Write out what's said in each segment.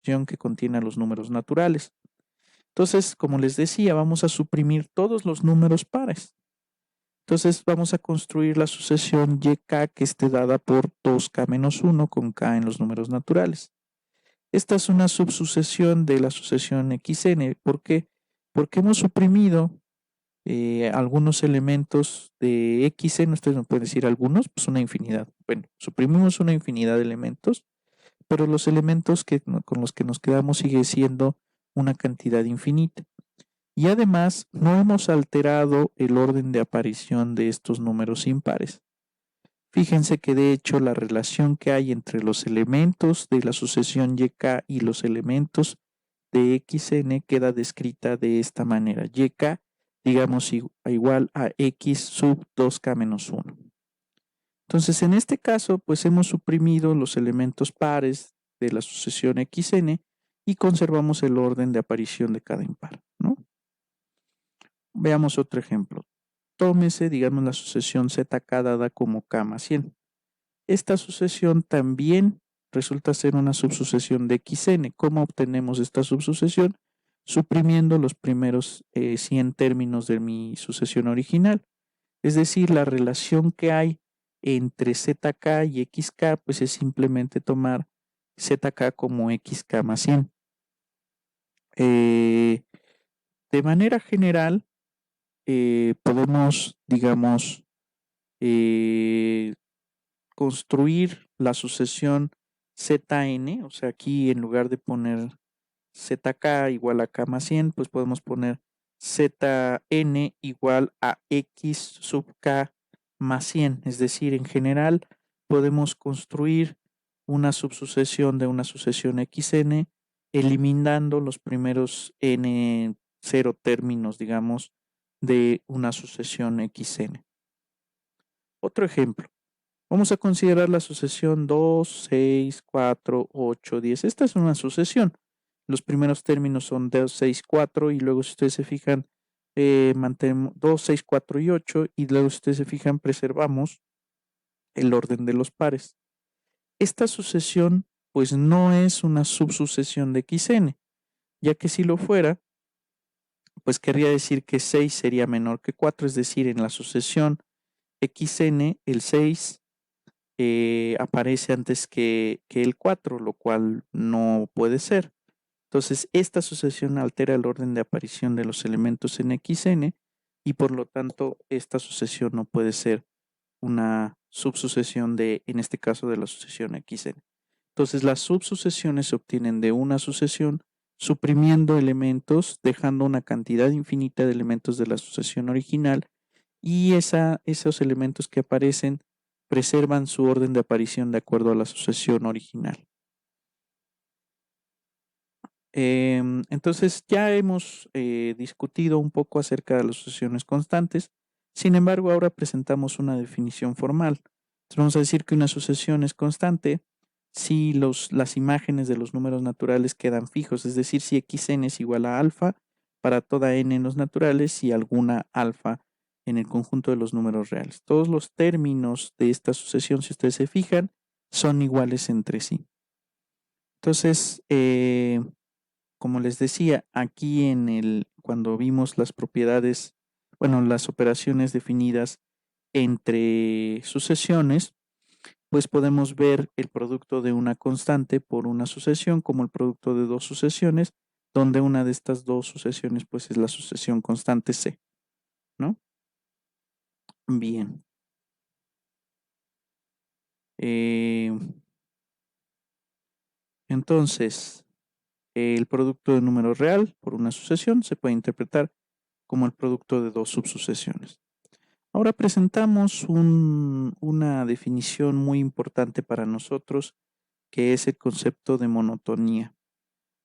sucesión que contiene a los números naturales. Entonces, como les decía, vamos a suprimir todos los números pares. Entonces vamos a construir la sucesión YK que esté dada por 2K menos 1 con K en los números naturales. Esta es una subsucesión de la sucesión XN. ¿Por qué? Porque hemos suprimido algunos elementos de XN. Ustedes me pueden decir algunos, pues una infinidad. Bueno, suprimimos una infinidad de elementos, pero los elementos con los que nos quedamos sigue siendo una cantidad infinita. Y además no hemos alterado el orden de aparición de estos números impares. Fíjense que de hecho la relación que hay entre los elementos de la sucesión YK y los elementos de XN queda descrita de esta manera. YK, digamos, igual a X sub 2K menos 1. Entonces, en este caso, pues hemos suprimido los elementos pares de la sucesión XN y conservamos el orden de aparición de cada impar, ¿no? Veamos otro ejemplo. Tómese, digamos, la sucesión ZK dada como K más 100. Esta sucesión también resulta ser una subsucesión de XN. ¿Cómo obtenemos esta subsucesión? Suprimiendo los primeros 100 términos de mi sucesión original. Es decir, la relación que hay entre ZK y XK, pues es simplemente tomar ZK como XK más 100. De manera general, podemos, digamos, construir la sucesión Zn, o sea, aquí en lugar de poner Zk igual a K más 100, pues podemos poner Zn igual a X sub K más 100. Es decir, en general podemos construir una subsucesión de una sucesión Xn eliminando los primeros n0 términos, digamos, de una sucesión Xn. Otro ejemplo. Vamos a considerar la sucesión 2, 6, 4, 8, 10. Esta es una sucesión. Los primeros términos son 2, 6, 4 y luego si ustedes se fijan, mantenemos 2, 6, 4 y 8 y luego si ustedes se fijan, preservamos el orden de los pares. Esta sucesión pues no es una subsucesión de XN, ya que si lo fuera, pues querría decir que 6 sería menor que 4, es decir, en la sucesión XN el 6 aparece antes que el 4, lo cual no puede ser. Entonces, esta sucesión altera el orden de aparición de los elementos en XN y por lo tanto, esta sucesión no puede ser una subsucesión de, en este caso, de la sucesión XN. Entonces, las subsucesiones se obtienen de una sucesión suprimiendo elementos, dejando una cantidad infinita de elementos de la sucesión original y esos elementos que aparecen preservan su orden de aparición de acuerdo a la sucesión original. Entonces ya hemos discutido un poco acerca de las sucesiones constantes, sin embargo ahora presentamos una definición formal. Entonces vamos a decir que una sucesión es constante si las imágenes de los números naturales quedan fijos, es decir, si xn es igual a alfa para toda n en los naturales y alguna alfa en el conjunto de los números reales. Todos los términos de esta sucesión, si ustedes se fijan, son iguales entre sí. Entonces, como les decía, aquí cuando vimos las propiedades, bueno, las operaciones definidas entre sucesiones, pues podemos ver el producto de una constante por una sucesión como el producto de dos sucesiones, donde una de estas dos sucesiones pues es la sucesión constante C, ¿no? Bien. Entonces, el producto de número real por una sucesión se puede interpretar como el producto de dos subsucesiones. Ahora presentamos una definición muy importante para nosotros, que es el concepto de monotonía.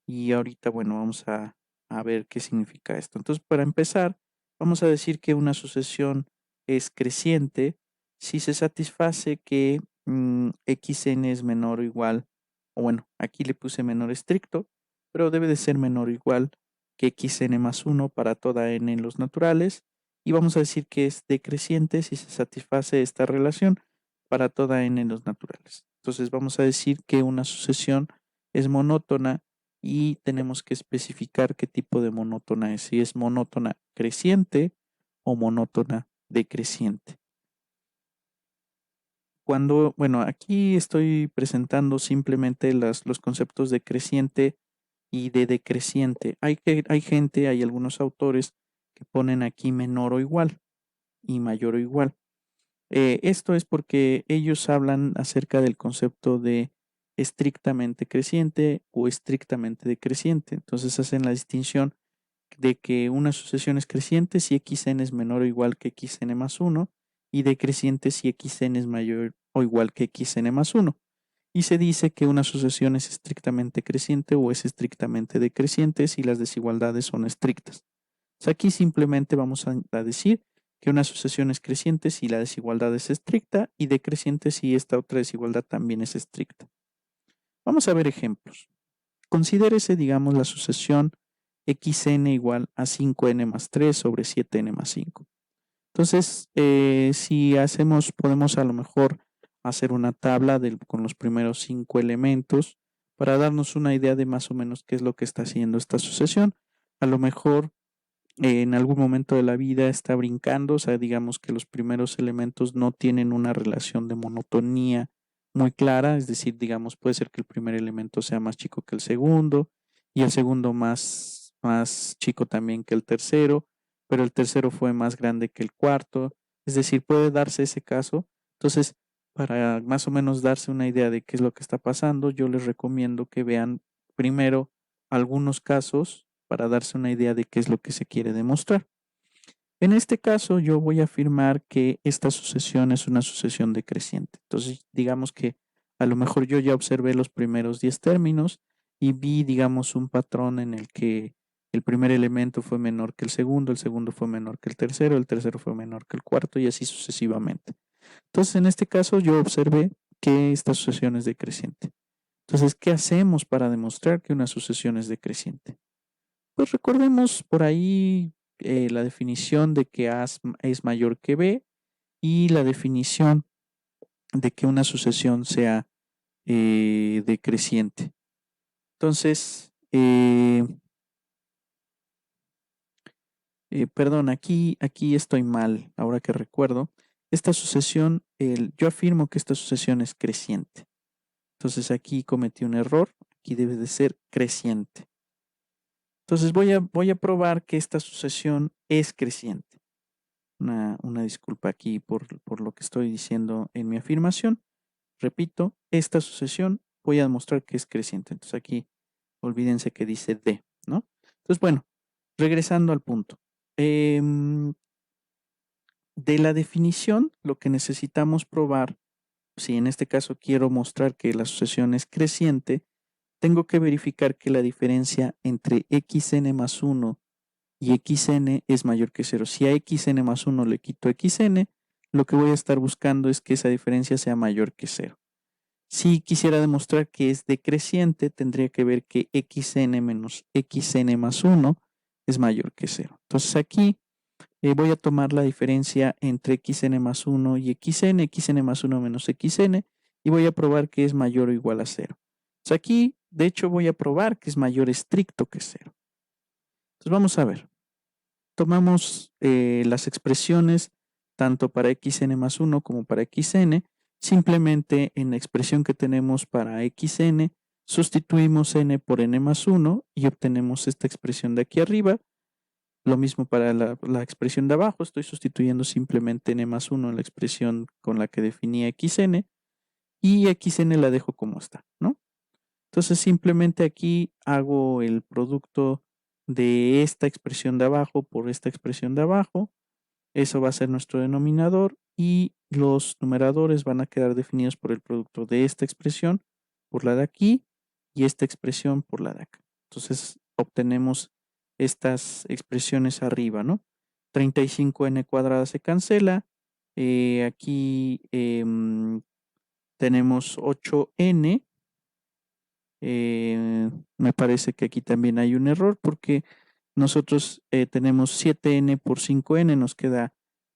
Y ahorita, bueno, vamos a ver qué significa esto. Entonces, para empezar, vamos a decir que una sucesión es creciente si se satisface que xn es menor o igual, o bueno, aquí le puse menor estricto, pero debe de ser menor o igual que xn más 1 para toda n en los naturales. Y vamos a decir que es decreciente si se satisface esta relación para toda n en los naturales. Entonces vamos a decir que una sucesión es monótona y tenemos que especificar qué tipo de monótona es, si es monótona creciente o monótona decreciente. Bueno, aquí estoy presentando simplemente los conceptos de creciente y de decreciente. Hay algunos autores que ponen aquí menor o igual y mayor o igual. Esto es porque ellos hablan acerca del concepto de estrictamente creciente o estrictamente decreciente. Entonces hacen la distinción de que una sucesión es creciente si xn es menor o igual que xn más 1 y decreciente si xn es mayor o igual que xn más 1. Y se dice que una sucesión es estrictamente creciente o es estrictamente decreciente si las desigualdades son estrictas. Aquí simplemente vamos a decir que una sucesión es creciente si la desigualdad es estricta y decreciente si esta otra desigualdad también es estricta. Vamos a ver ejemplos. Considérese, digamos, la sucesión xn igual a 5n más 3 sobre 7n más 5. Entonces, si podemos a lo mejor hacer una tabla con los primeros 5 elementos para darnos una idea de más o menos qué es lo que está haciendo esta sucesión. A lo mejor en algún momento de la vida está brincando, o sea, digamos que los primeros elementos no tienen una relación de monotonía muy clara, es decir, digamos, puede ser que el primer elemento sea más chico que el segundo y el segundo más chico también que el tercero, pero el tercero fue más grande que el cuarto, es decir, puede darse ese caso. Entonces, para más o menos darse una idea de qué es lo que está pasando, yo les recomiendo que vean primero algunos casos para darse una idea de qué es lo que se quiere demostrar. En este caso, yo voy a afirmar que esta sucesión es una sucesión decreciente. Entonces, digamos que a lo mejor yo ya observé los primeros 10 términos y vi, digamos, un patrón en el que el primer elemento fue menor que el segundo fue menor que el tercero fue menor que el cuarto y así sucesivamente. Entonces, en este caso, yo observé que esta sucesión es decreciente. Entonces, ¿qué hacemos para demostrar que una sucesión es decreciente? Pues recordemos por ahí la definición de que A es mayor que B y la definición de que una sucesión sea decreciente. Entonces, perdón, aquí estoy mal, ahora que recuerdo. Esta sucesión, yo afirmo que esta sucesión es creciente. Entonces aquí cometí un error, aquí debe de ser creciente. Entonces voy a probar que esta sucesión es creciente. Una disculpa aquí por lo que estoy diciendo en mi afirmación. Repito, esta sucesión voy a demostrar que es creciente. Entonces aquí olvídense que dice D, ¿no? Entonces, bueno, regresando al punto. De la definición, lo que necesitamos probar, si en este caso quiero mostrar que la sucesión es creciente, tengo que verificar que la diferencia entre xn más 1 y xn es mayor que 0. Si a xn más 1 le quito xn, lo que voy a estar buscando es que esa diferencia sea mayor que 0. Si quisiera demostrar que es decreciente, tendría que ver que xn menos xn más 1 es mayor que 0. Entonces aquí voy a tomar la diferencia entre xn más 1 y xn más 1 menos xn, y voy a probar que es mayor o igual a 0. Entonces aquí, de hecho, voy a probar que es mayor estricto que 0. Entonces vamos a ver. Tomamos las expresiones tanto para xn más 1 como para xn. Simplemente en la expresión que tenemos para xn, sustituimos n por n más 1 y obtenemos esta expresión de aquí arriba. Lo mismo para la expresión de abajo, estoy sustituyendo simplemente n más 1 en la expresión con la que definía xn y xn la dejo como está, ¿no? Entonces simplemente aquí hago el producto de esta expresión de abajo por esta expresión de abajo. Eso va a ser nuestro denominador y los numeradores van a quedar definidos por el producto de esta expresión por la de aquí y esta expresión por la de acá. Entonces obtenemos estas expresiones arriba, ¿no? 35n cuadrada se cancela. Aquí tenemos 8n. Me parece que aquí también hay un error porque nosotros tenemos 7n por 5n, nos queda,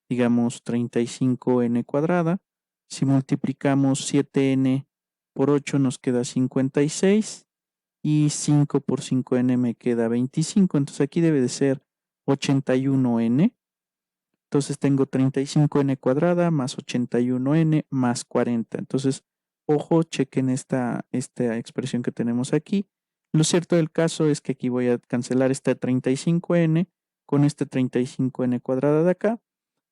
digamos, 35n cuadrada. Si multiplicamos 7n por 8 nos queda 56 y 5 por 5n me queda 25, entonces aquí debe de ser 81n. Entonces tengo 35n cuadrada más 81n más 40. Entonces, ojo, chequen esta expresión que tenemos aquí. Lo cierto del caso es que aquí voy a cancelar este 35n con este 35n cuadrada de acá.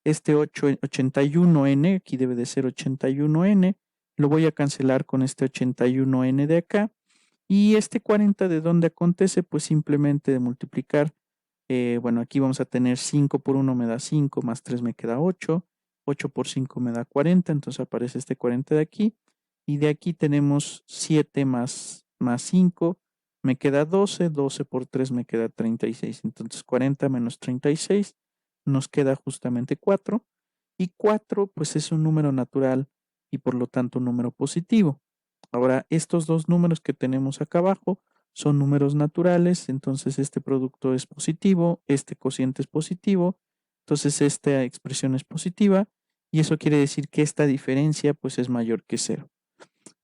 Este 81n, aquí debe de ser 81n, lo voy a cancelar con este 81n de acá. Y este 40 de dónde acontece, pues simplemente de multiplicar. Bueno, aquí vamos a tener 5 por 1 me da 5, más 3 me queda 8, 8 por 5 me da 40, entonces aparece este 40 de aquí, y de aquí tenemos 7 más 5, me queda 12, 12 por 3 me queda 36, entonces 40 menos 36 nos queda justamente 4, y 4 pues es un número natural y por lo tanto un número positivo. Ahora, estos dos números que tenemos acá abajo son números naturales, entonces este producto es positivo, este cociente es positivo, entonces esta expresión es positiva y eso quiere decir que esta diferencia pues es mayor que cero.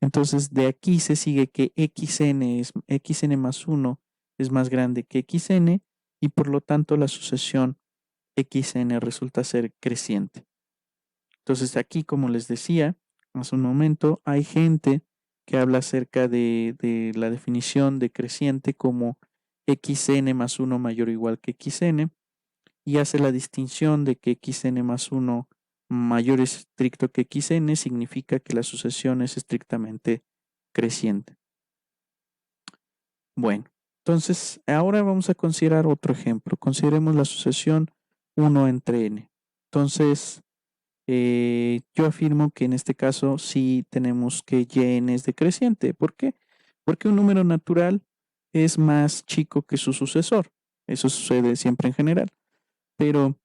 Entonces de aquí se sigue que xn más 1 es más grande que xn y por lo tanto la sucesión xn resulta ser creciente. Entonces aquí, como les decía hace un momento, hay gente que habla acerca de la definición de creciente como xn más 1 mayor o igual que xn y hace la distinción de que xn más 1 mayor estricto que xn significa que la sucesión es estrictamente creciente. Bueno, entonces ahora vamos a considerar otro ejemplo. Consideremos la sucesión 1 entre n. Entonces, yo afirmo que en este caso sí tenemos que yn es decreciente. ¿Por qué? Porque un número natural es más chico que su sucesor. Eso sucede siempre en general. Pero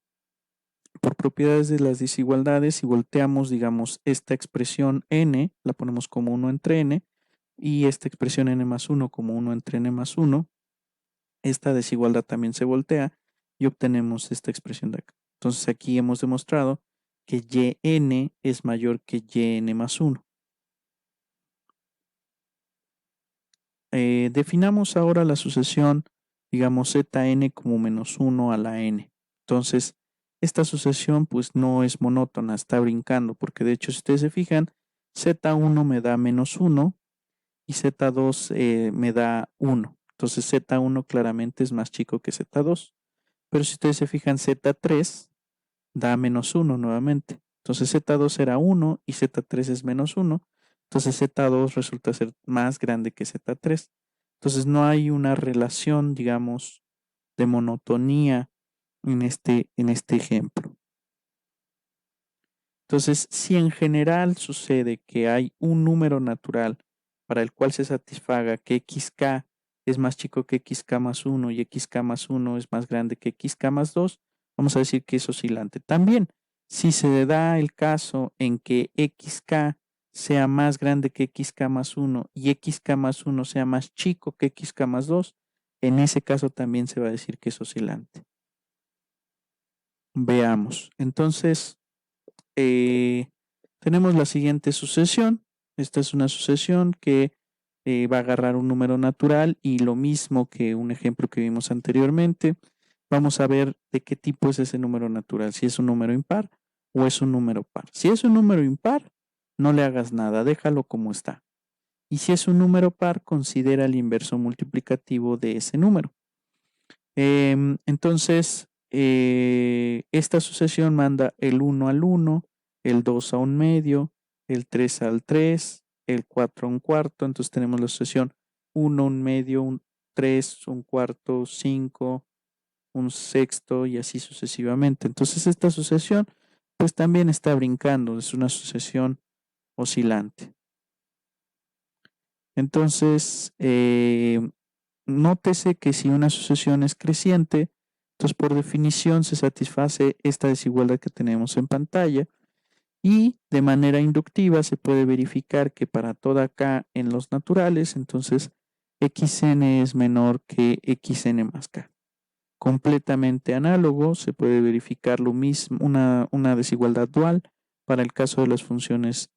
por propiedades de las desigualdades, si volteamos, digamos, esta expresión n, la ponemos como 1 entre n, y esta expresión n más 1 como 1 entre n más 1, esta desigualdad también se voltea y obtenemos esta expresión de acá. Entonces aquí hemos demostrado que yn es mayor que yn más 1. Definamos ahora la sucesión, digamos, zn como menos 1 a la n. Entonces, esta sucesión pues no es monótona, está brincando, porque de hecho si ustedes se fijan, z1 me da menos 1 y z2 me da 1. Entonces z1 claramente es más chico que z2. Pero si ustedes se fijan, z3 da menos 1 nuevamente. Entonces z2 era 1 y z3 es menos 1. Entonces z2 resulta ser más grande que z3. Entonces no hay una relación, digamos, de monotonía en este ejemplo. Entonces, si en general sucede que hay un número natural para el cual se satisfaga que xk es más chico que xk más 1 y xk más 1 es más grande que xk más 2, vamos a decir que es oscilante. También, si se da el caso en que xk sea más grande que xk más 1 y xk más 1 sea más chico que xk más 2, en ese caso también se va a decir que es oscilante. Veamos. Entonces, tenemos la siguiente sucesión. Esta es una sucesión que va a agarrar un número natural y lo mismo que un ejemplo que vimos anteriormente. Vamos a ver de qué tipo es ese número natural, si es un número impar o es un número par. Si es un número impar, no le hagas nada, déjalo como está. Y si es un número par, considera el inverso multiplicativo de ese número. Entonces, esta sucesión manda el 1 al 1, el 2 a un medio, el 3 al 3, el 4 a un cuarto. Entonces tenemos la sucesión 1, un medio, un 3, un cuarto, 5, un sexto y así sucesivamente. Entonces esta sucesión pues también está brincando, es una sucesión oscilante. Entonces, nótese que si una sucesión es creciente, entonces por definición se satisface esta desigualdad que tenemos en pantalla y de manera inductiva se puede verificar que para toda k en los naturales, entonces xn es menor que xn más k. Completamente análogo, se puede verificar lo mismo, una desigualdad dual para el caso de las funciones